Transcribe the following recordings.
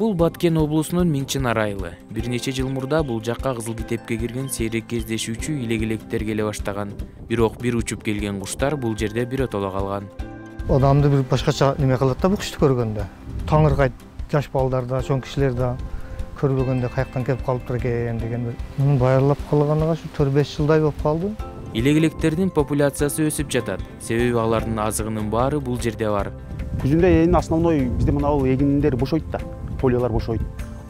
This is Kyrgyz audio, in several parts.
Бул Баткен облусунун Миңчинар айылы. Бир нече жыл мурда бул жакка кызыл китепке кирген сейрек кездешүүчү илек-илектер келе баштаган. Бирок бир учуп келген куштар бул жерде биротоло калган. Адамды бир башкача неме кылат да бул кушту көргөндө. Таңыркайт жаш балдар да, чоң кишилер да көрбөгөндө каяктан келип калыптыр экен деген. Мунун байырлап калганына 4-5 жылдай болуп калды. Илек-илектердин популяциясы өсүп жатат. Себеби алардын азыгынын баары бул жерде бар. Күзүндө эң основной бизде мына бул эгиндер бошойт да. Полялар бошойт.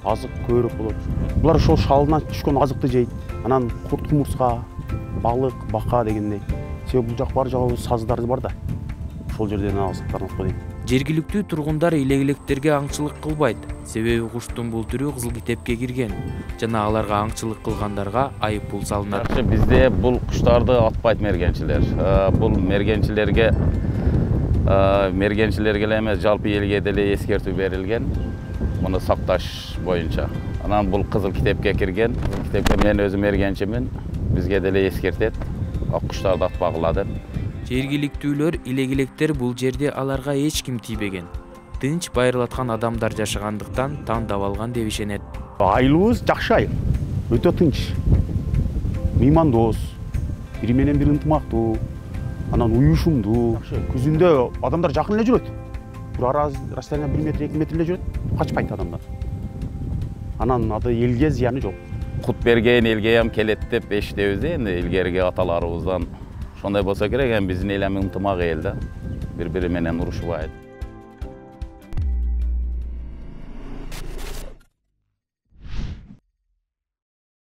Азык көбүрөөк болот. Булар ошол шалынан түшкөн азыкты жейт. Анан курт кумурска, балык, бака дегендей. Себеби бул жак бар жагы саздар бар да. Ошол жерден азыктарын алып коет. Жергиликтүү тургундар илек-илектерге аңчылык кылбайт. Себеби куштун бул түрү кызыл китепке кирген жана аларга аңчылык кылгандарга айып пул салынат. Бизде бул куштарды атпайт мергенчилер. Бул мергенчилерге эле эмес, жалпы элге деле эскертүү берилген. Муну сакташ боюнча. Анан бул кызыл китепке кирген. Китепке мен өзүм мергенчимин. Бизге деле эскертет. Куштарды атпагыла деп. Жергиликтүүлөр илек-илектер бул жерде аларга эч ким тийбеген. Тынч байырлаткан адамдар жашагандыктан тандап алган деп ишенет. Айылыбыз жакшы айыл. Өтө тынч. Меймандос. Бири менен бири ынтымактуу. Анан уюшумдуу. Күзүндө адамдар жакын эле жүрөт. Бир расстояние 1 метр, 2 метр эле жүрөт. Качпайт адамдар. Анан ады элге зыяны жок. Кут берген элге ham келет деп эшитебиз энди илгерки аталарыбыздан. Ошондой болсо керек, биздин эл эми ынтымак эл да. Бири-бири менен урушпайт.